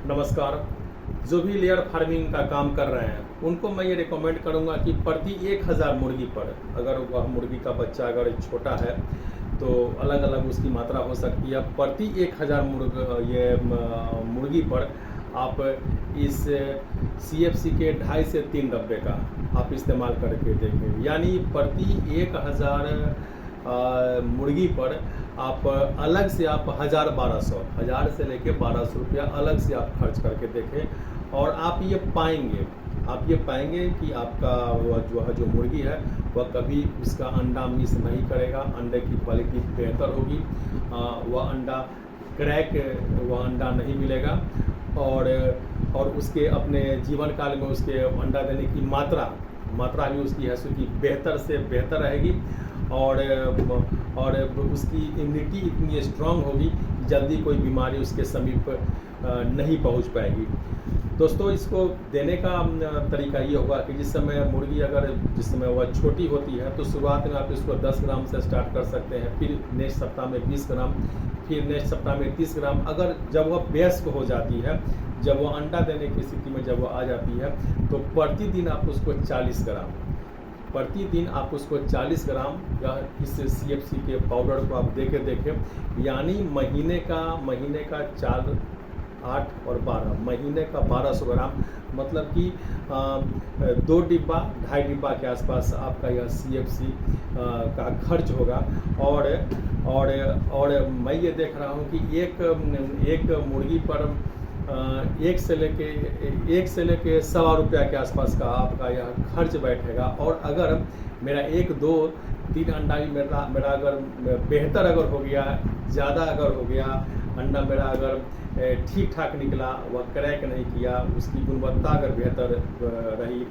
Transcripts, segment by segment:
नमस्कार। जो भी लेयर फार्मिंग का काम कर रहे हैं उनको मैं ये रिकमेंड करूंगा कि प्रति 1000 मुर्गी पर, अगर वह मुर्गी का बच्चा अगर छोटा है तो अलग अलग उसकी मात्रा हो सकती है। प्रति 1000 मुर्गी पर आप इस CFC के 2.5 से 3 डब्बे का आप इस्तेमाल करके देखें, यानी प्रति 1000 मुर्गी पर आप अलग से आप 1000 से लेके 1200 रुपया अलग से आप खर्च करके देखें और आप ये पाएंगे कि आपका वह जो मुर्गी है वह कभी उसका अंडा मिस नहीं करेगा, अंडे की क्वालिटी बेहतर होगी, वह अंडा वह अंडा नहीं मिलेगा और उसके अपने जीवन काल में उसके अंडा देने की मात्रा भी उसकी है सो कि बेहतर से बेहतर रहेगी और उसकी इम्यूनिटी इतनी स्ट्रांग होगी कि जल्दी कोई बीमारी उसके समीप नहीं पहुंच पाएगी। दोस्तों, इसको देने का तरीका ये होगा कि जिस समय वह छोटी होती है तो शुरुआत में आप इसको 10 ग्राम से स्टार्ट कर सकते हैं, फिर नेक्स्ट सप्ताह में 20 ग्राम, फिर नेक्स्ट सप्ताह में 30 ग्राम। अगर जब वह वयस्क हो जाती है, जब वह अंडा देने की स्थिति में जब वह आ जाती है तो प्रतिदिन आप उसको 40 ग्राम या इस CFC के पाउडर को आप देखें, यानी महीने का 4, 8 और 12 महीने का 1200 ग्राम, मतलब कि 2 डिब्बा 2.5 डिब्बा के आसपास आपका यह CFC का खर्च होगा। और मैं ये देख रहा हूँ कि एक मुर्गी पर 1 से लेके सवा रुपया के आसपास का आपका यह खर्च बैठेगा। और अगर मेरा 1, 2, 3 अंडा भी मेरा अगर बेहतर अगर हो गया, ज़्यादा अगर हो गया, अंडा मेरा अगर ठीक ठाक निकला, वह क्रैक नहीं किया, उसकी गुणवत्ता अगर बेहतर रही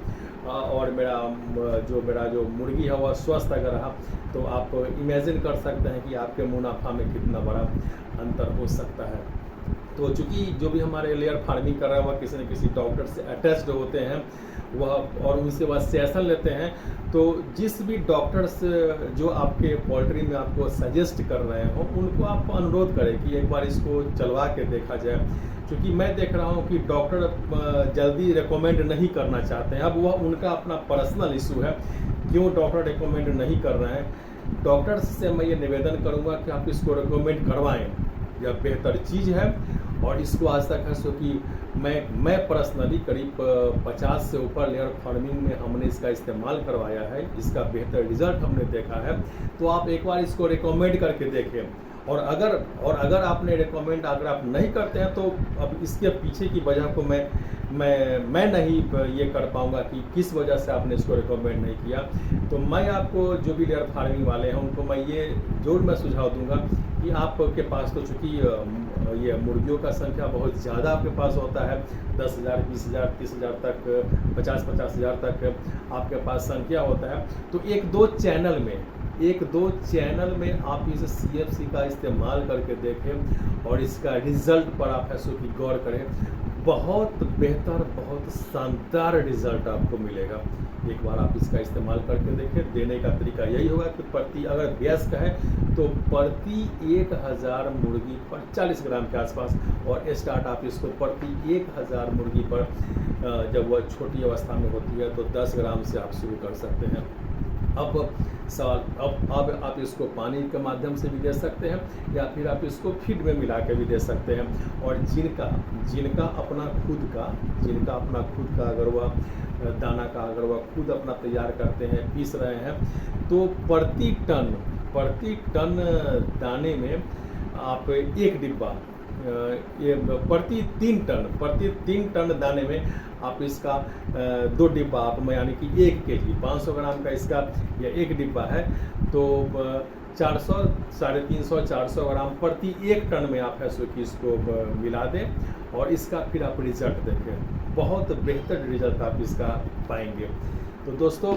और मेरा जो मुर्गी है वह स्वस्थ अगर रहा, तो आप इमेजिन कर सकते हैं कि आपके मुनाफा में कितना बड़ा अंतर हो सकता है। तो चूँकि जो भी हमारे लेयर फार्मिंग कर रहा है वह किसी न किसी डॉक्टर से अटैच्ड होते हैं वह, और उनसे वह सेशन लेते हैं, तो जिस भी डॉक्टर्स जो आपके पोल्ट्री में आपको सजेस्ट कर रहे हो उनको आप अनुरोध करें कि एक बार इसको चलवा के देखा जाए। क्योंकि मैं देख रहा हूँ कि डॉक्टर जल्दी रिकमेंड नहीं करना चाहते हैं। अब वह उनका अपना पर्सनल इशू है, क्यों डॉक्टर रिकमेंड नहीं कर रहे हैं। डॉक्टर्स से मैं ये निवेदन करूँगा कि आप इसको रिकमेंड करवाएँ, यह बेहतर चीज़ है। और इसको आज तक है सो कि मैं पर्सनली करीब 50 से ऊपर लेयर फार्मिंग में हमने इसका इस्तेमाल करवाया है, इसका बेहतर रिजल्ट हमने देखा है। तो आप एक बार इसको रिकमेंड करके देखें। और अगर आपने रिकमेंड अगर आप नहीं करते हैं तो अब इसके पीछे की वजह को मैं नहीं ये कर पाऊंगा कि किस वजह से आपने इसको रिकमेंड नहीं किया। तो मैं आपको जो भी लेयर फार्मिंग वाले हैं उनको मैं ये जरूर मैं सुझाव दूंगा कि आपके पास तो चूँकि ये मुर्गियों का संख्या बहुत ज़्यादा आपके पास होता है, 10,000, 20,000, 30,000 तक, 50,000 तक आपके पास संख्या होता है। तो 1-2 चैनल में आप इस CFC का इस्तेमाल करके देखें और इसका रिजल्ट पर आप ऐसो की गौर करें। बहुत बेहतर, बहुत शानदार रिजल्ट आपको मिलेगा। एक बार आप इसका इस्तेमाल करके देखें। देने का तरीका यही होगा कि अगर वयस्क है तो प्रति 1000 मुर्गी पर 40 ग्राम के आसपास, और स्टार्ट आप इसको प्रति 1000 मुर्गी पर जब वह छोटी अवस्था में होती है तो 10 ग्राम से आप शुरू कर सकते हैं। अब आप इसको पानी के माध्यम से भी दे सकते हैं या फिर आप इसको फीड में मिला के भी दे सकते हैं। और जिनका अपना खुद का अगर वह दाना का अगर वह खुद अपना तैयार करते हैं, पीस रहे हैं, तो प्रति टन दाने में आप 1 डिब्बा प्रति 3 टन दाने में आप इसका 2 डिब्बा आप यानी कि 1 kg 500 ग्राम का इसका यह 1 डिब्बा है, तो 400, 350, 400 ग्राम प्रति 1 टन में आप है सो कि इसको मिला दें और इसका फिर आप रिजल्ट देखें। बहुत बेहतर रिजल्ट आप इसका पाएंगे। तो दोस्तों,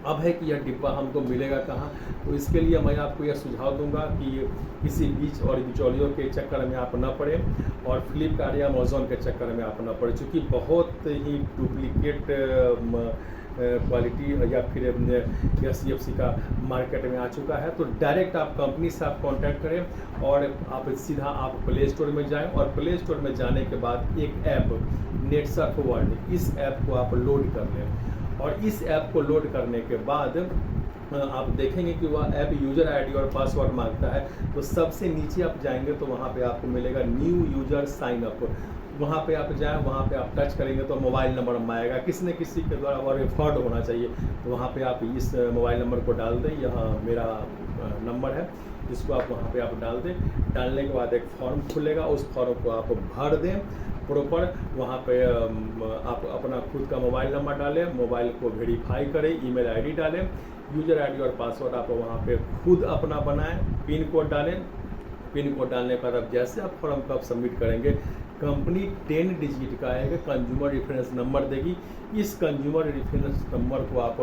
अब है कि यह डिब्बा हमको मिलेगा कहाँ, तो इसके लिए मैं आपको यह सुझाव दूंगा कि किसी बीच और बिचौलियों के चक्कर में आप न पड़े और फ्लिपकार्ट या अमेज़ॉन के चक्कर में आप न पड़े, क्योंकि बहुत ही डुप्लीकेट क्वालिटी या फिर या CFC का मार्केट में आ चुका है, तो डायरेक्ट आप कंपनी से आप कांटेक्ट करें और आप सीधा आप प्ले स्टोर में जाएं और प्ले स्टोर में जाने के बाद एक ऐप नेटसर्फ वर्ल्ड, इस ऐप को आप लोड कर लें और इस ऐप को लोड करने के बाद आप देखेंगे कि वह ऐप यूज़र आईडी और पासवर्ड मांगता है। तो सबसे नीचे आप जाएंगे तो वहाँ पे आपको मिलेगा न्यू यूज़र साइन अप, वहाँ पे आप जाएँ, वहाँ पे आप टच करेंगे तो मोबाइल नंबर आएगा, किसी न किसी के द्वारा और रेफर्ड होना चाहिए। तो वहाँ पे आप इस मोबाइल नंबर को डाल दें, यहाँ मेरा नंबर है, इसको आप वहाँ पे आप डाल दें। डालने के बाद एक फॉर्म खुलेगा, उस फॉर्म को आप भर दें प्रॉपर। वहाँ पे आप अपना खुद का मोबाइल नंबर डालें, मोबाइल को वेरीफाई करें, ईमेल आईडी डालें, यूज़र आईडी और पासवर्ड आप वहाँ पे खुद अपना बनाएं, पिन कोड डालें। पिन कोड डालने के बाद अब जैसे आप फॉर्म को आप सबमिट करेंगे, कंपनी 10 डिजिट का एक कंज्यूमर रेफरेंस नंबर देगी। इस कंज्यूमर रेफरेंस नंबर को आप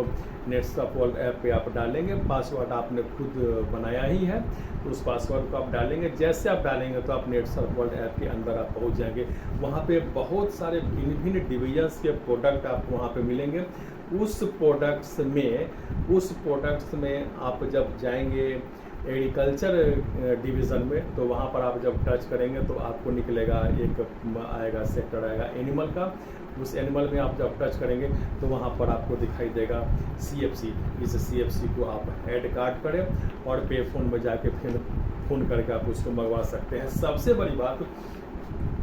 नेटसर्फ वर्ल्ड ऐप पे आप डालेंगे। पासवर्ड आपने खुद बनाया ही है, तो उस पासवर्ड को आप डालेंगे। जैसे आप डालेंगे तो आप नेटसर्फ वर्ल्ड ऐप के अंदर आप पहुंच जाएंगे। वहाँ पे बहुत सारे भिन्न भिन्न डिवीजन्स के प्रोडक्ट आपको वहाँ पे मिलेंगे। उस प्रोडक्ट्स में आप जब जाएंगे एग्रीकल्चर डिवीज़न में, तो वहाँ पर आप जब टच करेंगे तो आपको निकलेगा एक आएगा सेक्टर आएगा एनिमल का। उस एनिमल में आप जब टच करेंगे तो वहाँ पर आपको दिखाई देगा CFC। इस CFC को आप ऐड कार्ड करें और पे फोन में जाके फिर फ़ोन करके आप उसको मंगवा सकते हैं। सबसे बड़ी बात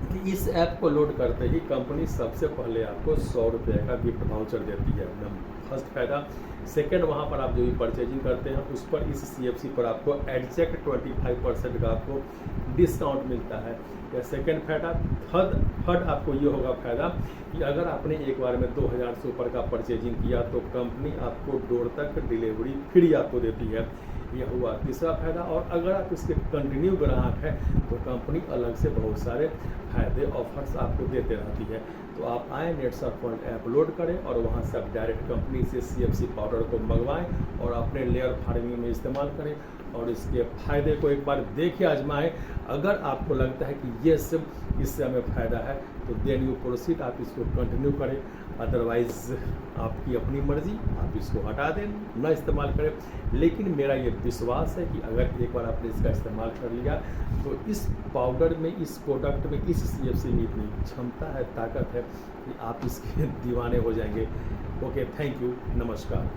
कि इस ऐप को लोड करते ही कंपनी सबसे पहले आपको 100 रुपये का गिफ्ट वाउचर देती है, एकदम फर्स्ट फायदा। सेकेंड, वहाँ पर आप जो भी परचेजिंग करते हैं उस पर इस CFC पर आपको एग्जैक्ट 25% का आपको डिस्काउंट मिलता है। या सेकेंड फायदा। थर्ड आपको ये होगा फायदा कि अगर आपने एक बार में 2000 से ऊपर का परचेजिंग किया तो कंपनी आपको डोर तक डिलीवरी फ्री आपको देती है। यह हुआ तीसरा फायदा। और अगर आप इसके कंटिन्यू ग्राहक हैं तो कंपनी अलग से बहुत सारे फायदे ऑफर्स आपको देते रहती है। तो आप आए नेटसर्फ वर्ल्ड ऐप लोड करें और वहाँ से आप डायरेक्ट कंपनी से CFC पाउडर को मंगवाएं और अपने लेयर फार्मिंग में इस्तेमाल करें और इसके फ़ायदे को एक बार देखिए, आजमाएं। अगर आपको लगता है कि ये सब इससे हमें फ़ायदा है तो देन यू प्रोसीड, आप इसको कंटिन्यू करें। अदरवाइज़ आपकी अपनी मर्ज़ी, आप इसको हटा दें, ना इस्तेमाल करें। लेकिन मेरा ये विश्वास है कि अगर एक बार आपने इसका इस्तेमाल कर लिया तो इस पाउडर में, इस प्रोडक्ट में, इस CFC में इतनी क्षमता है, ताकत है कि आप इसके दीवाने हो जाएंगे। ओके, थैंक यू, नमस्कार।